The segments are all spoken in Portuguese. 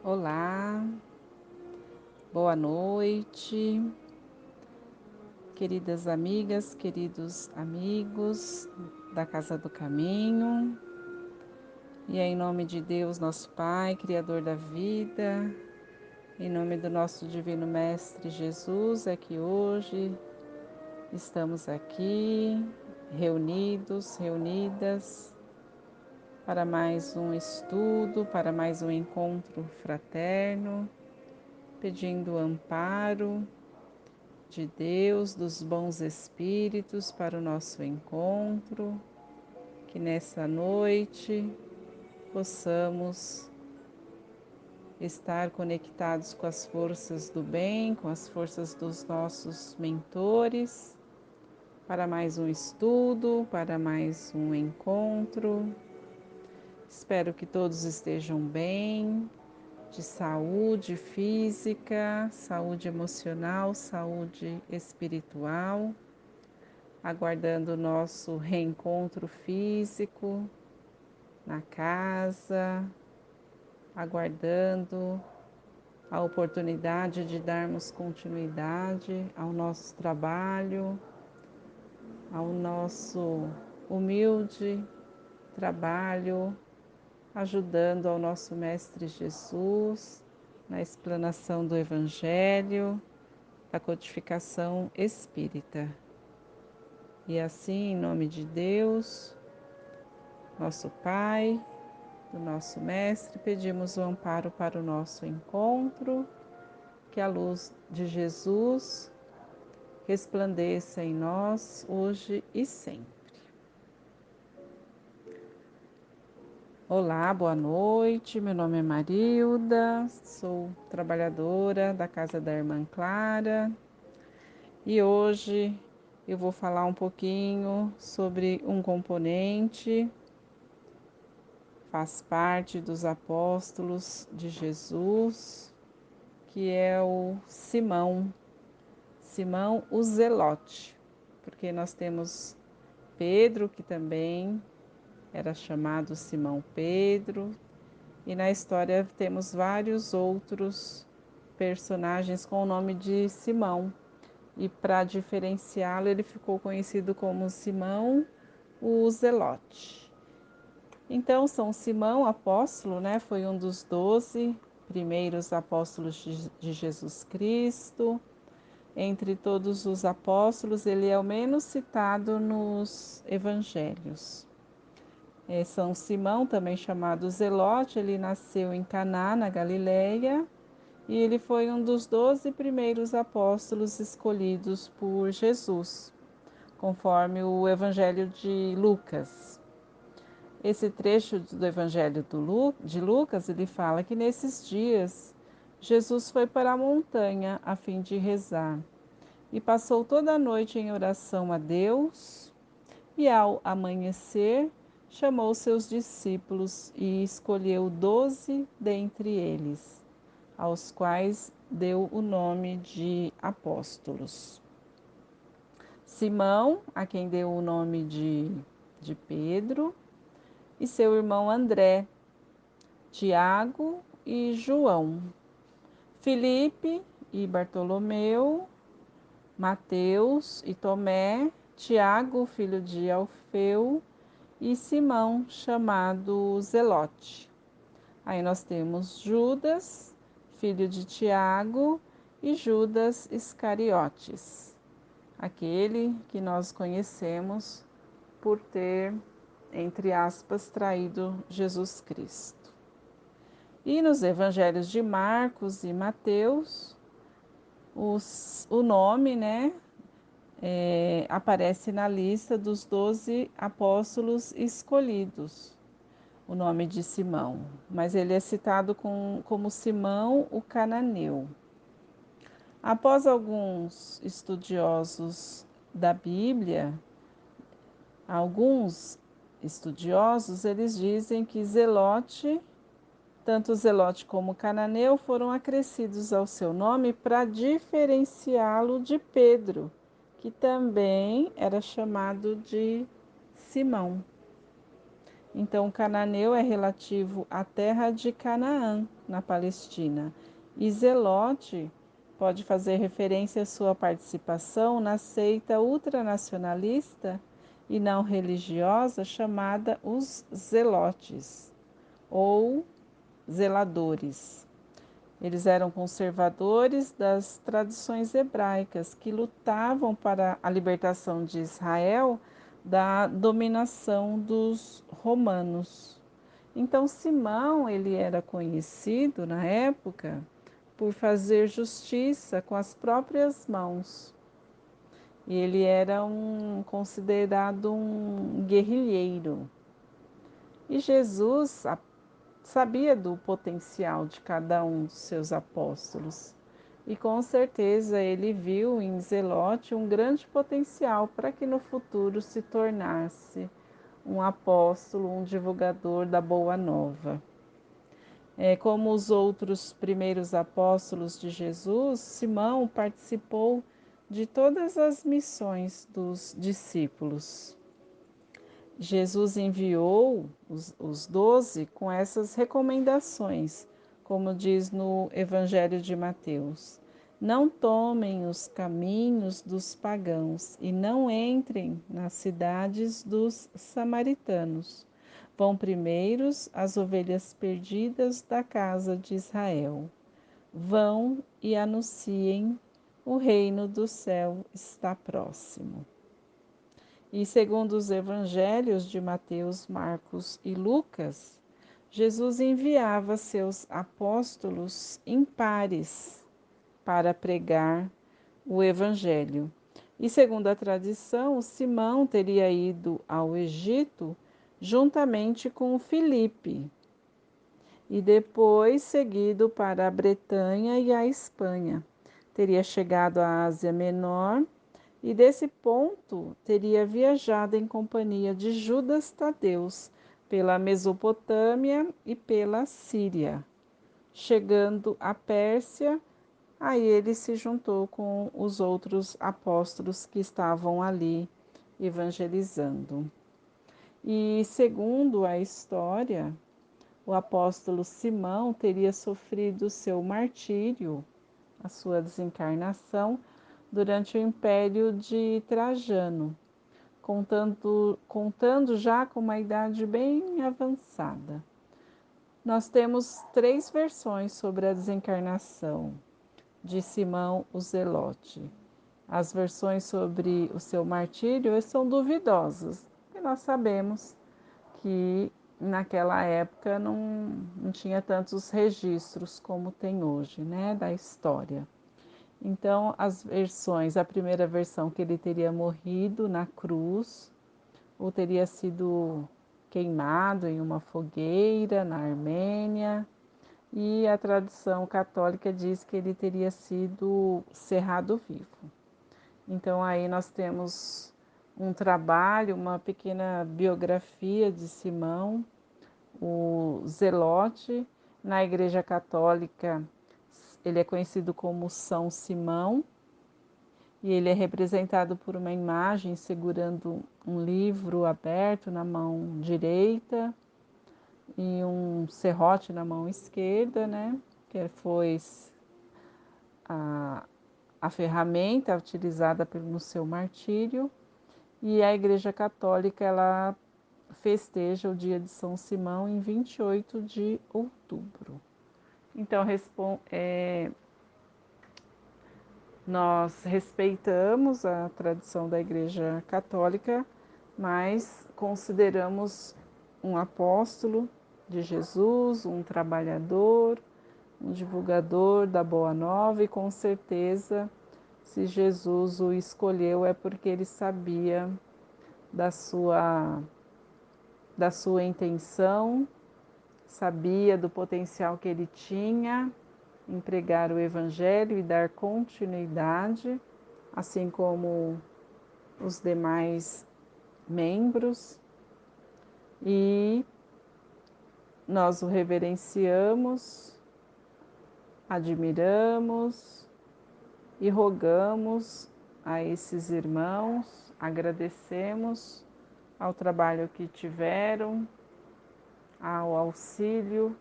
Olá, boa noite, queridas amigas, queridos amigos da Casa do Caminho. E é em nome de Deus, nosso Pai, Criador da vida, em nome do nosso Divino Mestre Jesus, é que hoje estamos aqui, reunidas, para mais um estudo, para mais um encontro fraterno, pedindo amparo de Deus, dos bons espíritos para o nosso encontro, que nessa noite possamos estar conectados com as forças do bem, com as forças dos nossos mentores, para mais um estudo, para mais um encontro. Espero que todos estejam bem, de saúde física, saúde emocional, saúde espiritual, aguardando o nosso reencontro físico na casa, aguardando a oportunidade de darmos continuidade ao nosso trabalho, ao nosso humilde trabalho, ajudando ao nosso Mestre Jesus na explanação do Evangelho, da codificação espírita. E assim, em nome de Deus, nosso Pai, do nosso Mestre, pedimos o amparo para o nosso encontro, que a luz de Jesus resplandeça em nós hoje e sempre. Olá, boa noite, meu nome é Marilda, sou trabalhadora da Casa da Irmã Clara e hoje eu vou falar um pouquinho sobre um componente, faz parte dos apóstolos de Jesus, que é o Simão o Zelote, porque nós temos Pedro, que também era chamado Simão Pedro, e na história temos vários outros personagens com o nome de Simão, e para diferenciá-lo ele ficou conhecido como Simão o Zelote. Então, São Simão, apóstolo, né, foi um dos 12 primeiros apóstolos de Jesus Cristo. Entre todos os apóstolos, ele é o menos citado nos evangelhos. São Simão, também chamado Zelote, ele nasceu em Caná, na Galileia, e ele foi um dos 12 primeiros apóstolos escolhidos por Jesus, conforme o Evangelho de Lucas. Esse trecho do Evangelho de Lucas, ele fala que nesses dias Jesus foi para a montanha a fim de rezar e passou toda a noite em oração a Deus e ao amanhecer chamou seus discípulos e escolheu 12 dentre eles, aos quais deu o nome de apóstolos. Simão, a quem deu o nome de Pedro, e seu irmão André, Tiago e João, Filipe e Bartolomeu, Mateus e Tomé, Tiago, filho de Alfeu, e Simão, chamado Zelote. Aí nós temos Judas, filho de Tiago, e Judas Iscariotes, aquele que nós conhecemos por ter, entre aspas, traído Jesus Cristo. E nos evangelhos de Marcos e Mateus, o nome, né, aparece na lista dos 12 apóstolos escolhidos, o nome de Simão, mas ele é citado como Simão o Cananeu. Após alguns estudiosos da Bíblia, alguns estudiosos, eles dizem que Zelote, tanto Zelote como Cananeu, foram acrescidos ao seu nome para diferenciá-lo de Pedro, que também era chamado de Simão. Então, cananeu é relativo à terra de Canaã, na Palestina. E zelote pode fazer referência à sua participação na seita ultranacionalista e não religiosa chamada os zelotes ou zeladores. Eles eram conservadores das tradições hebraicas que lutavam para a libertação de Israel da dominação dos romanos. Então Simão, ele era conhecido na época por fazer justiça com as próprias mãos. E ele era considerado um guerrilheiro. E Jesus sabia do potencial de cada um dos seus apóstolos. E com certeza ele viu em Zelote um grande potencial para que no futuro se tornasse um apóstolo, um divulgador da Boa Nova. Como os outros primeiros apóstolos de Jesus, Simão participou de todas as missões dos discípulos. Jesus enviou os 12 com essas recomendações, como diz no Evangelho de Mateus. Não tomem os caminhos dos pagãos e não entrem nas cidades dos samaritanos. Vão primeiros as ovelhas perdidas da casa de Israel. Vão e anunciem: o reino do céu está próximo. E segundo os evangelhos de Mateus, Marcos e Lucas, Jesus enviava seus apóstolos em pares para pregar o evangelho. E segundo a tradição, Simão teria ido ao Egito juntamente com Filipe e depois seguido para a Bretanha e a Espanha. Teria chegado à Ásia Menor e desse ponto teria viajado em companhia de Judas Tadeus pela Mesopotâmia e pela Síria. Chegando à Pérsia, aí ele se juntou com os outros apóstolos que estavam ali evangelizando. E segundo a história, o apóstolo Simão teria sofrido seu martírio, a sua desencarnação, durante o império de Trajano, contando já com uma idade bem avançada. Nós temos 3 versões sobre a desencarnação de Simão o Zelote. As versões sobre o seu martírio são duvidosas, e nós sabemos que naquela época não tinha tantos registros como tem hoje, né, da história. Então, as versões, a primeira versão que ele teria morrido na cruz, ou teria sido queimado em uma fogueira na Armênia, e a tradição católica diz que ele teria sido cerrado vivo. Então, aí nós temos um trabalho, uma pequena biografia de Simão, o Zelote. Na Igreja Católica, ele é conhecido como São Simão, e ele é representado por uma imagem segurando um livro aberto na mão direita e um serrote na mão esquerda, né? Que foi a ferramenta utilizada no seu martírio. E a Igreja Católica, ela festeja o dia de São Simão em 28 de outubro. Então, nós respeitamos a tradição da Igreja Católica, mas consideramos um apóstolo de Jesus, um trabalhador, um divulgador da Boa Nova, e com certeza, se Jesus o escolheu, é porque ele sabia da sua intenção, sabia do potencial que ele tinha em pregar o Evangelho e dar continuidade, assim como os demais membros, e nós o reverenciamos, admiramos e rogamos a esses irmãos, agradecemos ao trabalho que tiveram ao auxílio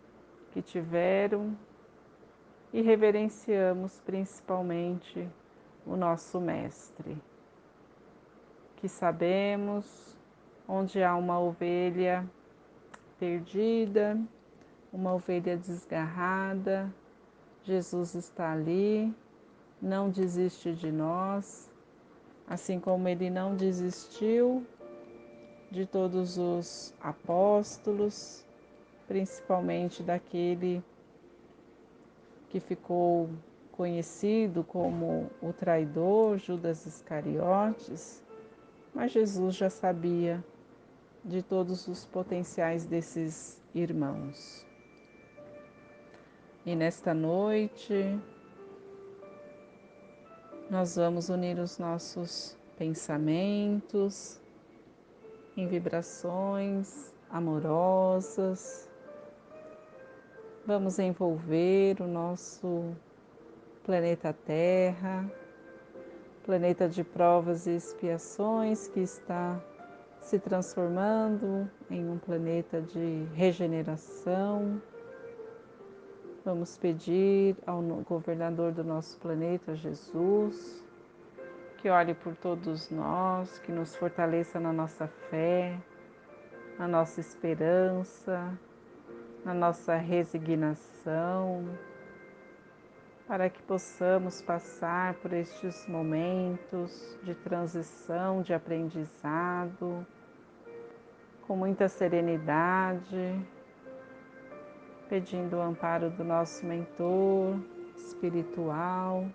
que tiveram e reverenciamos principalmente o nosso Mestre, que sabemos onde há uma ovelha perdida, uma ovelha desgarrada, Jesus está ali, não desiste de nós, assim como ele não desistiu de todos os apóstolos, principalmente daquele que ficou conhecido como o traidor, Judas Iscariotes, mas Jesus já sabia de todos os potenciais desses irmãos. E nesta noite, nós vamos unir os nossos pensamentos em vibrações amorosas. Vamos envolver o nosso planeta Terra, planeta de provas e expiações que está se transformando em um planeta de regeneração. Vamos pedir ao governador do nosso planeta, Jesus, que olhe por todos nós, que nos fortaleça na nossa fé, na nossa esperança, na nossa resignação, para que possamos passar por estes momentos de transição, de aprendizado, com muita serenidade, pedindo o amparo do nosso mentor espiritual,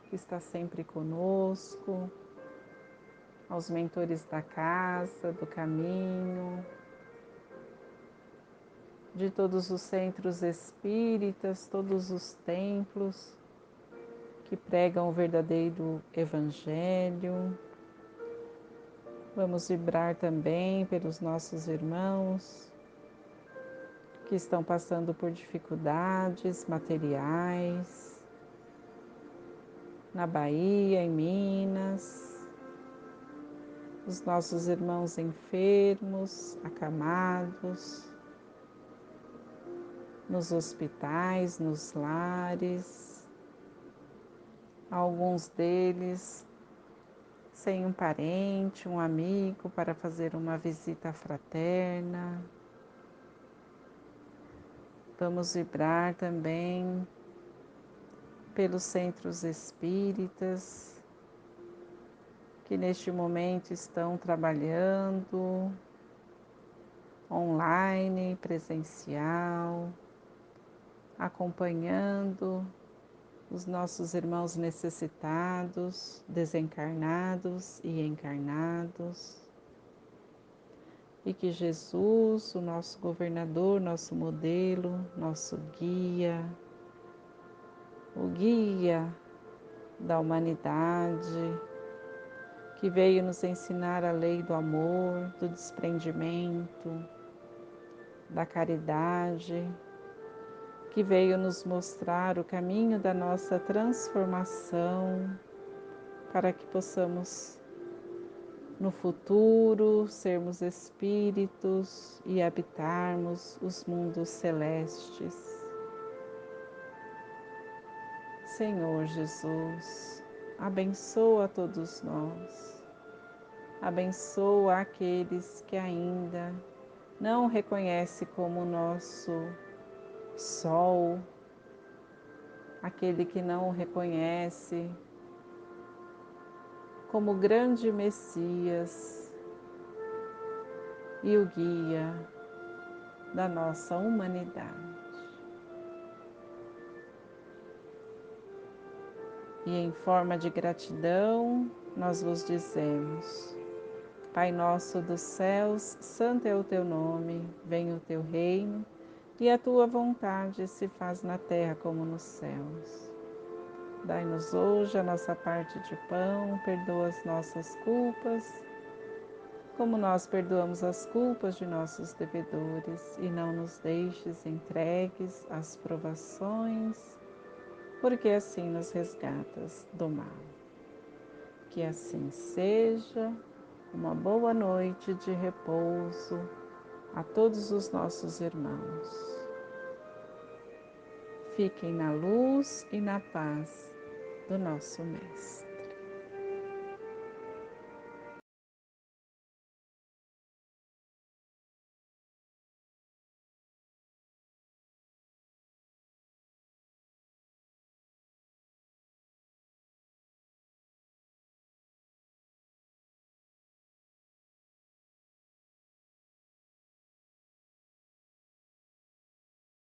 que está sempre conosco, aos mentores da casa, do caminho, de todos os centros espíritas, todos os templos que pregam o verdadeiro Evangelho. Vamos vibrar também pelos nossos irmãos que estão passando por dificuldades materiais, na Bahia, em Minas, os nossos irmãos enfermos, acamados, nos hospitais, nos lares, alguns deles sem um parente, um amigo para fazer uma visita fraterna. Vamos vibrar também pelos centros espíritas que neste momento estão trabalhando online, presencial, acompanhando os nossos irmãos necessitados, desencarnados e encarnados. E que Jesus, o nosso governador, nosso modelo, nosso guia, o guia da humanidade, que veio nos ensinar a lei do amor, do desprendimento, da caridade, que veio nos mostrar o caminho da nossa transformação, para que possamos, no futuro, sermos espíritos e habitarmos os mundos celestes. Senhor Jesus, abençoa todos nós, abençoa aqueles que ainda não reconhecem como nosso sol, aquele que não reconhece como grande Messias e o guia da nossa humanidade. E em forma de gratidão, nós vos dizemos: Pai nosso dos céus, santo é o teu nome, venha o teu reino, e a tua vontade se faz na terra como nos céus. Dai-nos hoje a nossa parte de pão, perdoa as nossas culpas, como nós perdoamos as culpas de nossos devedores, e não nos deixes entregues às provações, porque assim nos resgatas do mal. Que assim seja. Uma boa noite de repouso, a todos os nossos irmãos. Fiquem na luz e na paz do nosso Mestre.